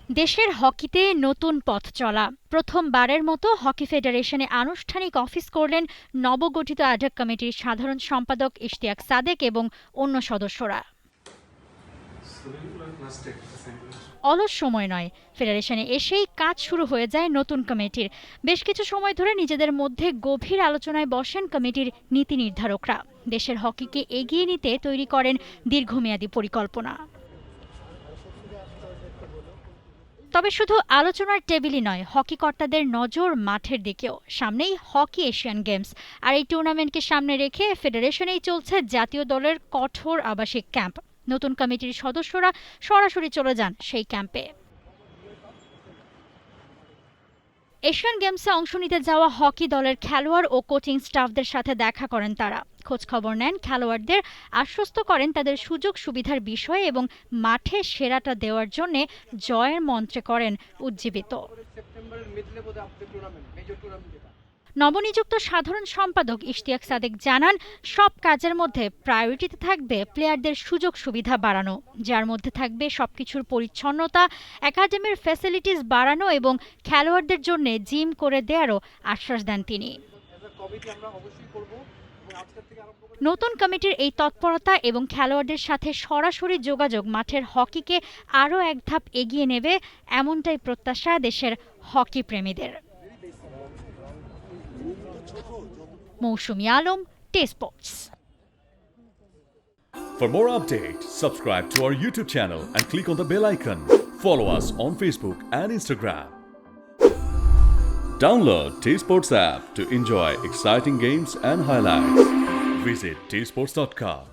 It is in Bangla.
দেশের হকিতে নতুন পথ চলা। প্রথমবারের মতো হকি ফেডারেশনে আনুষ্ঠানিক অফিস করলেন নবগঠিত অ্যাডহক কমিটির সাধারণ সম্পাদক ইশতিয়াক সাদেক এবং অন্য সদস্যরা। অলস সময় নয়, ফেডারেশনে এসেই কাজ শুরু হয়ে যায় নতুন কমিটির। বেশ কিছু সময় ধরে নিজেদের মধ্যে গভীর আলোচনায় বসেন কমিটির নীতি নির্ধারকরা। দেশের হকিকে এগিয়ে নিতে তৈরি করেন দীর্ঘমেয়াদী পরিকল্পনা। তবে শুধু আলোচনার টেবিলই নয়, হকি কর্তাদের নজর মাঠের দিকেও। সামনেই হকি এশিয়ান গেমস, আর এই টুর্নামেন্টকে সামনে রেখে ফেডারেশনেই চলছে জাতীয় দলের কঠোর আবাসিক ক্যাম্প। নতুন কমিটির সদস্যরা সরাসরি চলে যান সেই ক্যাম্পে। এশিয়ান গেমসে অংশ নিতে যাওয়া হকি দলের খেলোয়াড় ও কোচিং স্টাফদের সাথে দেখা করেন তারা। খোঁজখবর নেন, খেলোয়াড়দের আশ্বস্ত করেন তাদের সুযোগ সুবিধার বিষয়ে এবং মাঠে সেরাটা দেওয়ার জন্য জয়ের মন্ত্রে করেন উজ্জীবিত। নবনিযুক্ত সাধারণ সম্পাদক ইশতিয়াক সাদেক জানান, সব কাজের মধ্যে প্রায়োরিটিতে থাকবে প্লেয়ারদের সুযোগ সুবিধা বাড়ানো, যার মধ্যে থাকবে সবকিছুর পরিচ্ছন্নতা, একাডেমির ফ্যাসিলিটিস বাড়ানো এবং খেলোয়াড়দের জন্য জিম করে দেওয়ারও আশ্বাস দেন তিনি। নতুন কমিটির এই তৎপরতা এবং খেলোয়াড়দের সাথে সরাসরি যোগাযোগ মাঠের হকিকে আরও এক ধাপ এগিয়ে নেবে, এমনটাই প্রত্যাশা দেশের হকি প্রেমীদের। মৌসুমী Alam, T Sports. For more updates, subscribe to our YouTube channel and click on the bell icon. Follow us on Facebook and Instagram. Download T Sports app to enjoy exciting games and highlights. Visit tsports.com.